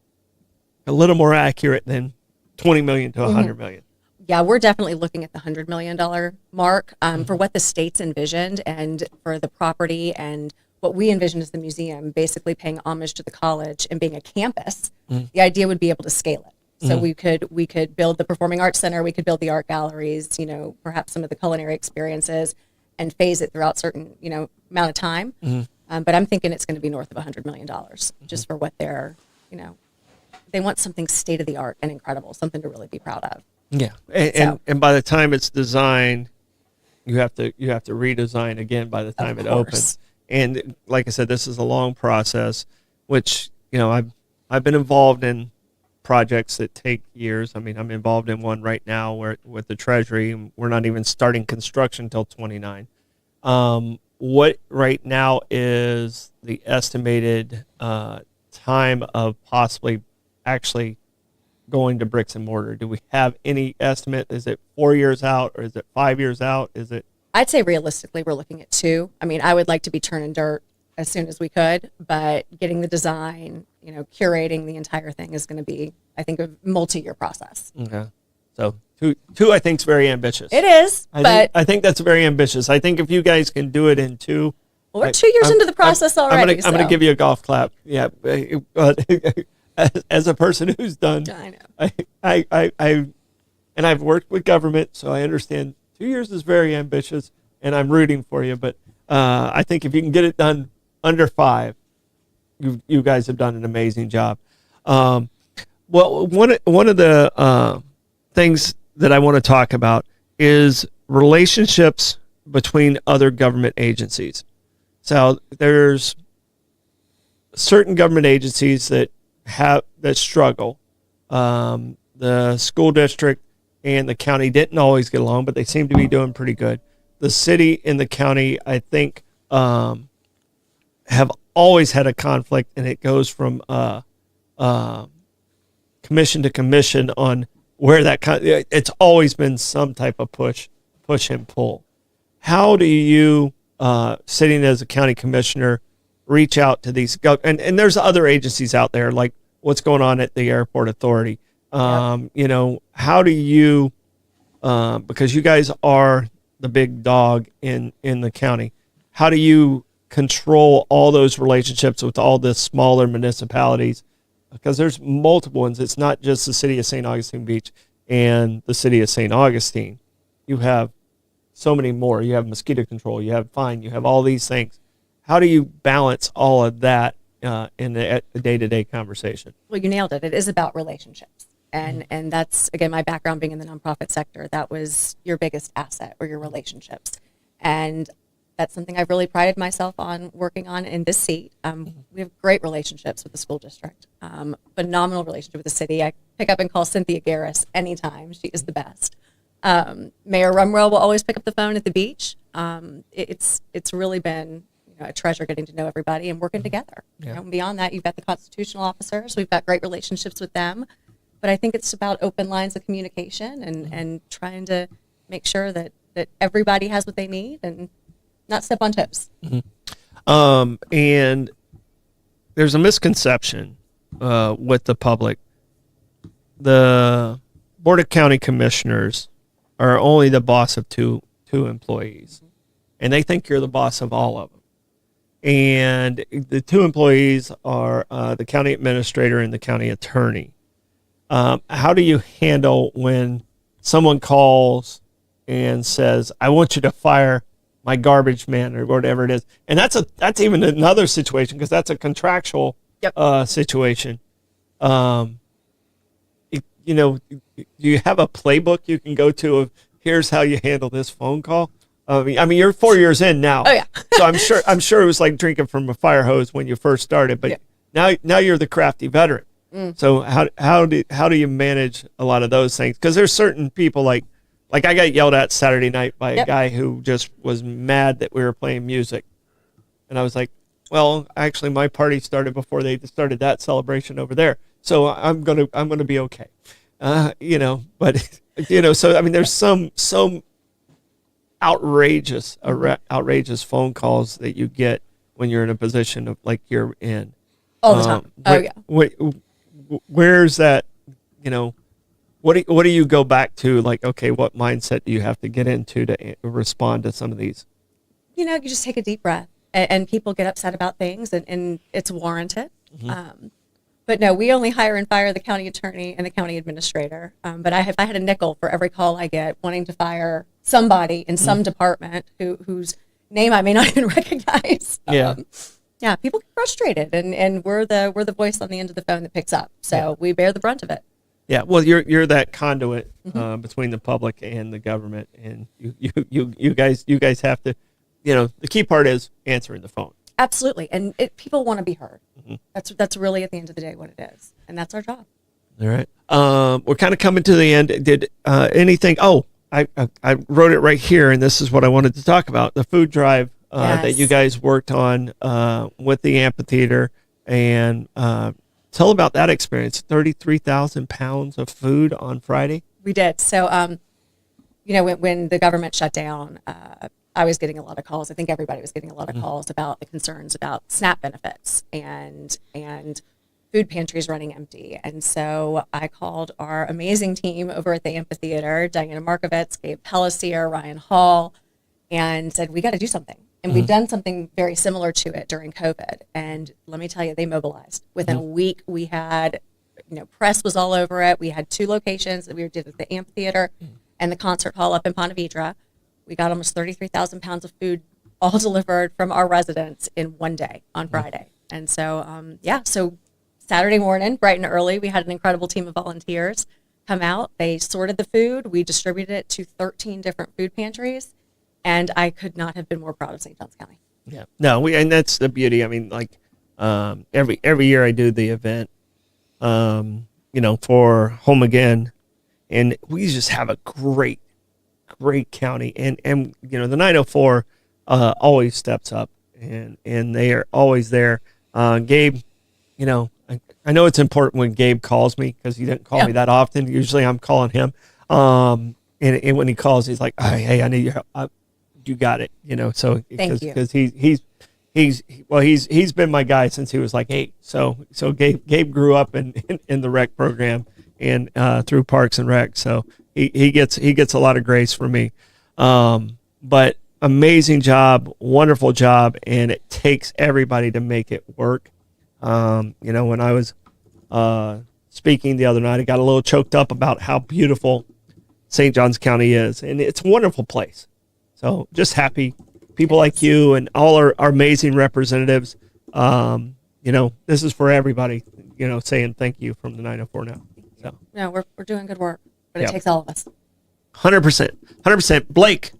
a little more accurate than 20 million to 100 million? Yeah, we're definitely looking at the $100 million mark for what the state's envisioned and for the property and what we envisioned as the museum, basically paying homage to the college and being a campus. The idea would be able to scale it. So we could build the Performing Arts Center, we could build the art galleries, perhaps some of the culinary experiences, and phase it throughout certain, amount of time. But I'm thinking it's going to be north of $100 million just for what they're, they want something state of the art and incredible, something to really be proud of. Yeah. And by the time it's designed, you have to redesign again by the time it opens. And like I said, this is a long process, which, I've been involved in projects that take years. I mean, I'm involved in one right now with the Treasury, and we're not even starting construction until 29. What right now is the estimated time of possibly actually going to bricks and mortar? Do we have any estimate? Is it 4 years out, or is it 5 years out? Is it? I'd say realistically, we're looking at 2. I mean, I would like to be turning dirt as soon as we could, but getting the design, curating the entire thing is going to be, I think, a multi-year process. Okay. So two I think is very ambitious. It is, I think that's very ambitious. I think if you guys can do it in 2. Well, we're 2 years into the process already. I'm going to give you a golf clap. Yeah. But as a person who's done, I know. And I've worked with government, so I understand 2 years is very ambitious, and I'm rooting for you. But I think if you can get it done under 5, you guys have done an amazing job. Well, one of the things that I want to talk about is relationships between other government agencies. So there's certain government agencies that struggle. The school district and the county didn't always get along, but they seem to be doing pretty good. The city and the county, I think, have always had a conflict, and it goes from commission to commission on where it's always been some type of push and pull. How do you, sitting as a county commissioner, reach out to these and there's other agencies out there, like what's going on at the airport authority? How do you, because you guys are the big dog in the county, how do you control all those relationships with all the smaller municipalities? Because there's multiple ones. It's not just the city of St. Augustine Beach and the city of St. Augustine. You have so many more. You have mosquito control, you have fine, you have all these things. How do you balance all of that in the day-to-day conversation? Well, you nailed it. It is about relationships. And that's, again, my background being in the nonprofit sector. That was your biggest asset, or your relationships. And that's something I've really prided myself on working on in this seat. We have great relationships with the school district, phenomenal relationship with the city. I pick up and call Cynthia Garris anytime. She is the best. Mayor Rumwell will always pick up the phone at the beach. It's really been a treasure getting to know everybody and working together. Yeah. And beyond that, you've got the constitutional officers. We've got great relationships with them. But I think it's about open lines of communication and trying to make sure that everybody has what they need and not step on toes. And there's a misconception with the public. The Board of County Commissioners are only the boss of two employees, and they think you're the boss of all of them. And the 2 employees are the county administrator and the county attorney. How do you handle when someone calls and says, "I want you to fire my garbage man," or whatever it is? And that's even another situation, because that's a contractual situation. Do you have a playbook you can go to of here's how you handle this phone call? I mean, you're 4 years in now. Oh yeah. So I'm sure it was like drinking from a fire hose when you first started, but now you're the crafty veteran. So how do you manage a lot of those things? Because there's certain people like I got yelled at Saturday night by a guy who just was mad that we were playing music, and I was like, well, actually my party started before they started that celebration over there, so I'm gonna be okay, But so I mean, there's some outrageous phone calls that you get when you're in a position of like you're in all the time. Where's that? What do you go back to? Like, okay, what mindset do you have to get into to respond to some of these? You just take a deep breath, and people get upset about things, and it's warranted. But no, we only hire and fire the county attorney and the county administrator. But if I had a nickel for every call I get wanting to fire somebody in some department whose name I may not even recognize. Yeah. Yeah, people get frustrated, and we're the voice on the end of the phone that picks up. So we bear the brunt of it. Yeah, well, you're that conduit between the public and the government, and you guys have to, the key part is answering the phone. Absolutely, and people want to be heard. That's really at the end of the day what it is, and that's our job. All right, we're kind of coming to the end. Did anything? Oh, I wrote it right here, and this is what I wanted to talk about: the food drive that you guys worked on with the amphitheater, and tell about that experience. 33,000 pounds of food on Friday. We did. So, when the government shut down, I was getting a lot of calls. I think everybody was getting a lot of calls about the concerns about SNAP benefits and food pantries running empty. And so I called our amazing team over at the amphitheater, Diana Markovitz, Gabe Pellissier, Ryan Hall, and said, we got to do something. And we've done something very similar to it during COVID. And let me tell you, they mobilized. Within a week, we had, press was all over it. We had 2 locations that we did at the amphitheater and the concert hall up in Ponte Vedra. We got almost 33,000 pounds of food all delivered from our residents in one day on Friday. And so, so Saturday morning, bright and early, we had an incredible team of volunteers come out. They sorted the food. We distributed it to 13 different food pantries. And I could not have been more proud of St. Johns County. Yeah, no, and that's the beauty. I mean, like every year I do the event, for Home Again, and we just have a great county, and the 904 always steps up, and they are always there. Gabe, I know it's important when Gabe calls me because he didn't call me that often. Usually I'm calling him, and when he calls, he's like, hey, I need your help. You got it, so because he's been my guy since he was like 8. So Gabe grew up in the rec program and through Parks and Rec. So he gets a lot of grace from me. But amazing job, wonderful job, and it takes everybody to make it work. When I was speaking the other night, I got a little choked up about how beautiful St. Johns County is, and it's a wonderful place. So just happy people like you and all our amazing representatives. This is for everybody, saying thank you from the 904 now. So No, we're doing good work, but it takes all of us. 100%. Blake,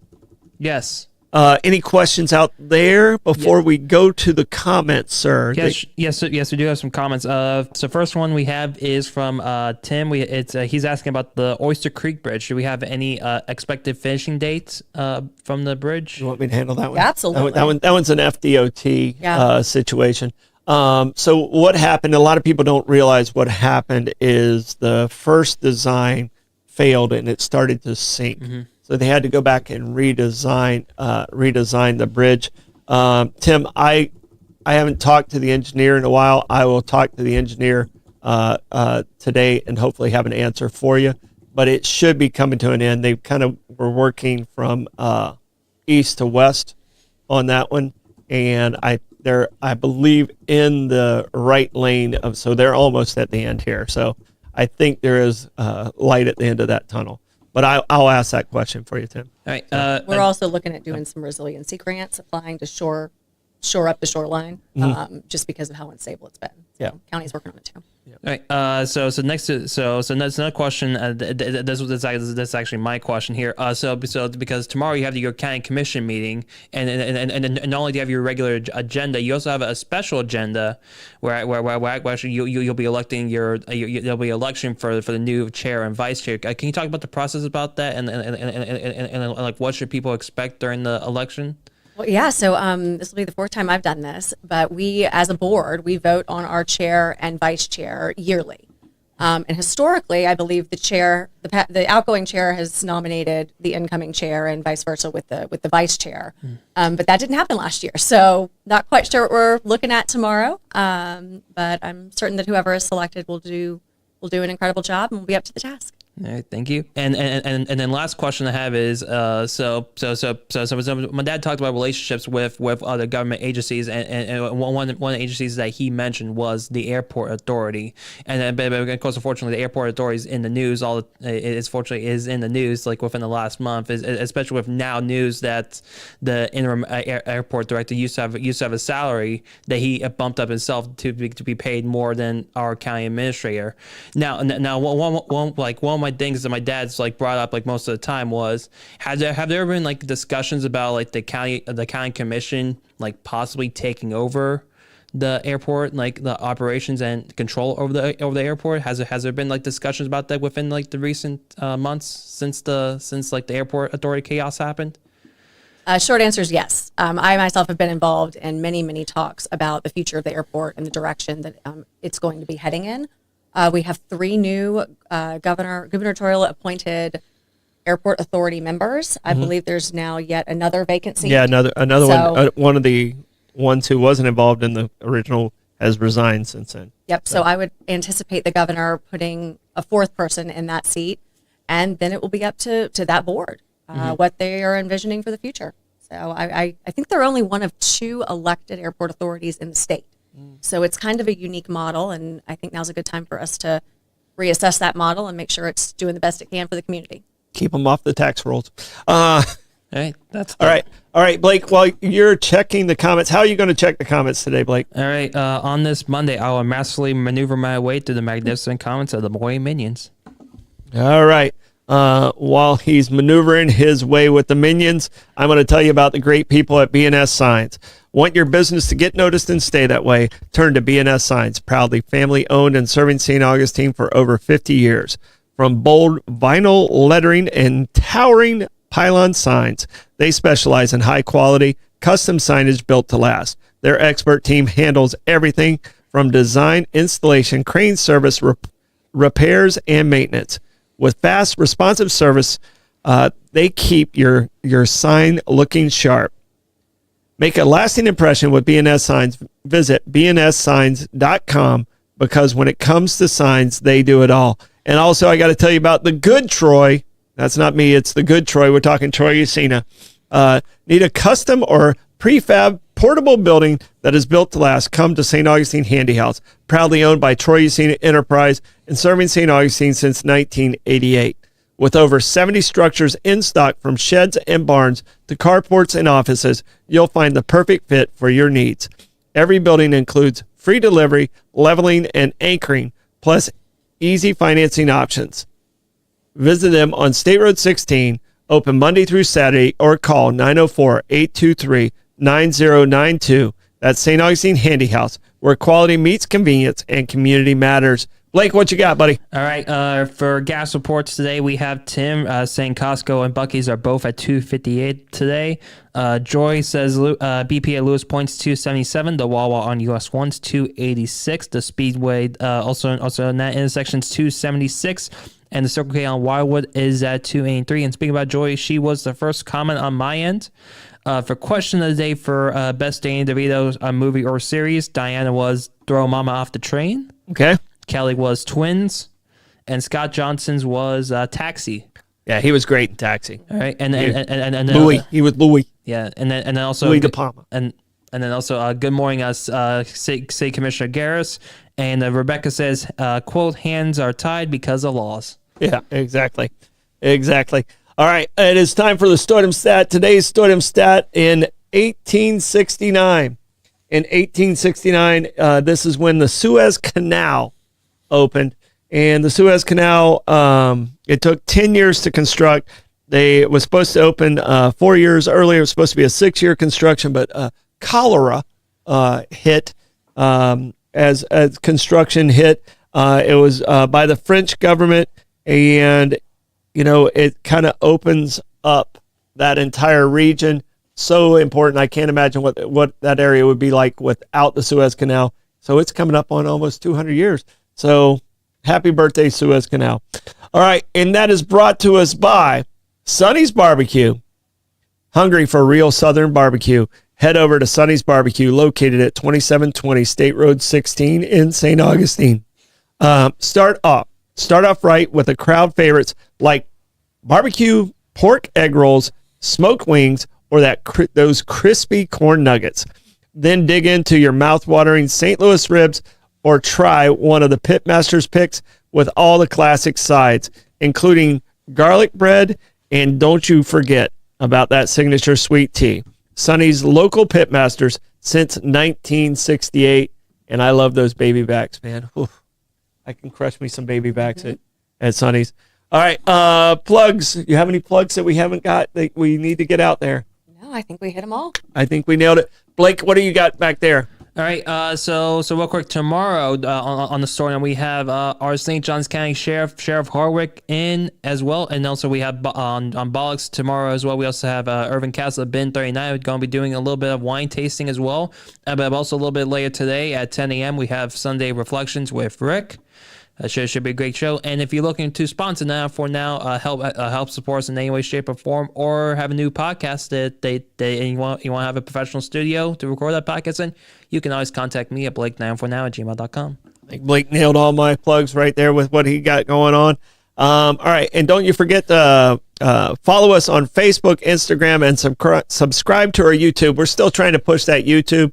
Yes. any questions out there before we go to the comments, sir? Yes, we do have some comments. So first one we have is from Tim. He's asking about the Oyster Creek Bridge. Do we have any expected finishing dates from the bridge? You want me to handle that one? Absolutely. That one's an FDOT situation. So what happened? A lot of people don't realize what happened is the first design failed and it started to sink. So they had to go back and redesign the bridge. Tim, I haven't talked to the engineer in a while. I will talk to the engineer today and hopefully have an answer for you. But it should be coming to an end. They kind of were working from east to west on that one, and they're I believe in the right lane so they're almost at the end here. So I think there is light at the end of that tunnel. But I'll ask that question for you, Tim. All right. We're also looking at doing some resiliency grants, applying to shore up the shoreline, just because of how unstable it's been. So county's working on it too. All right. So next that's another question. That's actually my question here. So because tomorrow you have your county commission meeting, and not only do you have your regular agenda, you also have a special agenda where actually you'll be electing there'll be election for the new chair and vice chair. Can you talk about the process about that and like what should people expect during the election? Well, yeah. So this will be the 4th time I've done this, but we, as a board, we vote on our chair and vice chair yearly. And historically, I believe the outgoing chair has nominated the incoming chair, and vice versa with the vice chair. But that didn't happen last year, so not quite sure what we're looking at tomorrow. But I'm certain that whoever is selected will do an incredible job and will be up to the task. All right, thank you. And then last question I have is so my dad talked about relationships with other government agencies, and one of the agencies that he mentioned was the airport authority. And then, but of course, unfortunately, the airport authority is in the news. Fortunately is in the news like within the last month, especially with now news that the interim airport director used to have a salary that he bumped up himself to be paid more than our county administrator. Now one of my things that my dad's like brought up like most of the time was have there been like discussions about like the county commission like possibly taking over the airport, like the operations and control over the airport? Has there been like discussions about that within like the recent months since like the airport authority chaos happened? Short answer is yes. I myself have been involved in many talks about the future of the airport and the direction that it's going to be heading in. We have 3 new gubernatorial appointed airport authority members. I believe there's now yet another vacancy. Yeah, another one. One of the ones who wasn't involved in the original has resigned since then. Yep. So I would anticipate the governor putting a 4th person in that seat, and then it will be up to that board what they are envisioning for the future. So I think they're only one of 2 elected airport authorities in the state. So it's kind of a unique model, and I think now's a good time for us to reassess that model and make sure it's doing the best it can for the community. Keep them off the tax rolls. Hey, that's All right, Blake, while you're checking the comments, how are you going to check the comments today, Blake? All right. On this Monday, I will masterfully maneuver my way through the magnificent comments of the Boy Minions. All right. While he's maneuvering his way with the minions, I'm going to tell you about the great people at BNS Signs. Want your business to get noticed and stay that way? Turn to BNS Signs, proudly family-owned and serving St. Augustine for over 50 years. From bold vinyl lettering and towering pylon signs, they specialize in high-quality, custom signage built to last. Their expert team handles everything from design, installation, crane service, repairs, and maintenance. With fast, responsive service, they keep your sign looking sharp. Make a lasting impression with BNS Signs. Visit bnssigns.com, because when it comes to signs, they do it all. And also, I got to tell you about the Good Troy. That's not me. It's the Good Troy. We're talking Troy Usina. Need a custom or prefab portable building that is built to last? Come to St. Augustine Handy House, proudly owned by Troy Usina Enterprise and serving St. Augustine since 1988. With over 70 structures in stock, from sheds and barns to carports and offices, you'll find the perfect fit for your needs. Every building includes free delivery, leveling, and anchoring, plus easy financing options. Visit them on State Road 16, open Monday through Saturday, or call 904-823-9092. That's St. Augustine Handy House, where quality meets convenience and community matters. Blake, what you got, buddy? All right. For gas reports today, we have Tim saying Costco and Buc-ee's are both at $2.58 today. Joy says BP at Lewis Point's $2.77. The Wawa on US 1's $2.86. The Speedway also in that intersection's $2.76. And the Circle K on Wildwood is at $2.83. And speaking about Joy, she was the first comment on my end. For question of the day for best Danny DeVito movie or series, Diana was Throw Mama Off the Train. Okay. Kelly was Twins, and Scott Johnson's was Taxi. Yeah, he was great in Taxi. All right, and Louis, he was Louis. Yeah, and then also Louis De Palma, and then also good morning, City Commissioner Garris, and Rebecca says, "quote hands are tied because of laws." Yeah, exactly. All right, it is time for the Stodom Stat. Today's Stodom Stat in 1869. In 1869, this is when the Suez Canal opened, and the Suez Canal, it took 10 years to construct. It was supposed to open 4 years earlier. It was supposed to be a 6-year construction, but cholera hit as construction hit. It was by the French government, and it kind of opens up that entire region. So important. I can't imagine what that area would be like without the Suez Canal. So it's coming up on almost 200 years. So happy birthday, Suez Canal. All right. And that is brought to us by Sonny's Barbecue. Hungry for real Southern barbecue? Head over to Sonny's Barbecue, located at 2720 State Road 16 in St. Augustine. Start off Start off right with the crowd favorites like barbecue pork egg rolls, smoked wings, or those crispy corn nuggets. Then dig into your mouth-watering St. Louis ribs or try one of the Pitmasters picks with all the classic sides, including garlic bread, and don't you forget about that signature sweet tea. Sonny's local Pitmasters since 1968, and I love those baby backs, man. Oof. I can crush me some baby backs at Sonny's. All right, plugs. You have any plugs that we haven't got that we need to get out there? No, I think we hit them all. I think we nailed it. Blake, what do you got back there? All right, so real quick, tomorrow on the story, we have our St. Johns County Sheriff Harwick in as well, and also we have on Bollocks tomorrow as well. We also have Irvin Castle at Bin 39. We're going to be doing a little bit of wine tasting as well, but also a little bit later today at 10 a.m. we have Sunday Reflections with Rick. That should be a great show. And if you're looking to sponsor help support us in any way, shape, or form, or have a new podcast that you want to have a professional studio to record that podcast in, you can always contact me at blake949@gmail.com. I think Blake nailed all my plugs right there with what he got going on. All right, and don't you forget to follow us on Facebook, Instagram, and subscribe to our YouTube. We're still trying to push that YouTube.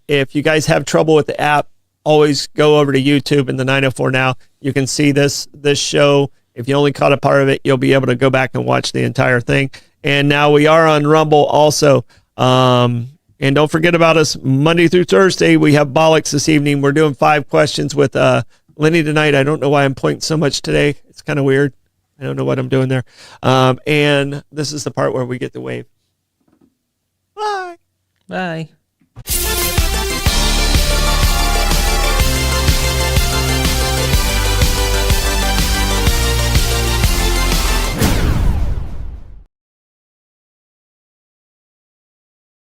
If you guys have trouble with the app, always go over to YouTube in the 904 Now. You can see this show. If you only caught a part of it, you'll be able to go back and watch the entire thing. And now we are on Rumble also. And don't forget about us Monday through Thursday. We have Bollocks this evening. We're doing 5 questions with Lenny tonight. I don't know why I'm pointing so much today. It's kind of weird. I don't know what I'm doing there. And this is the part where we get the wave. Bye. Bye.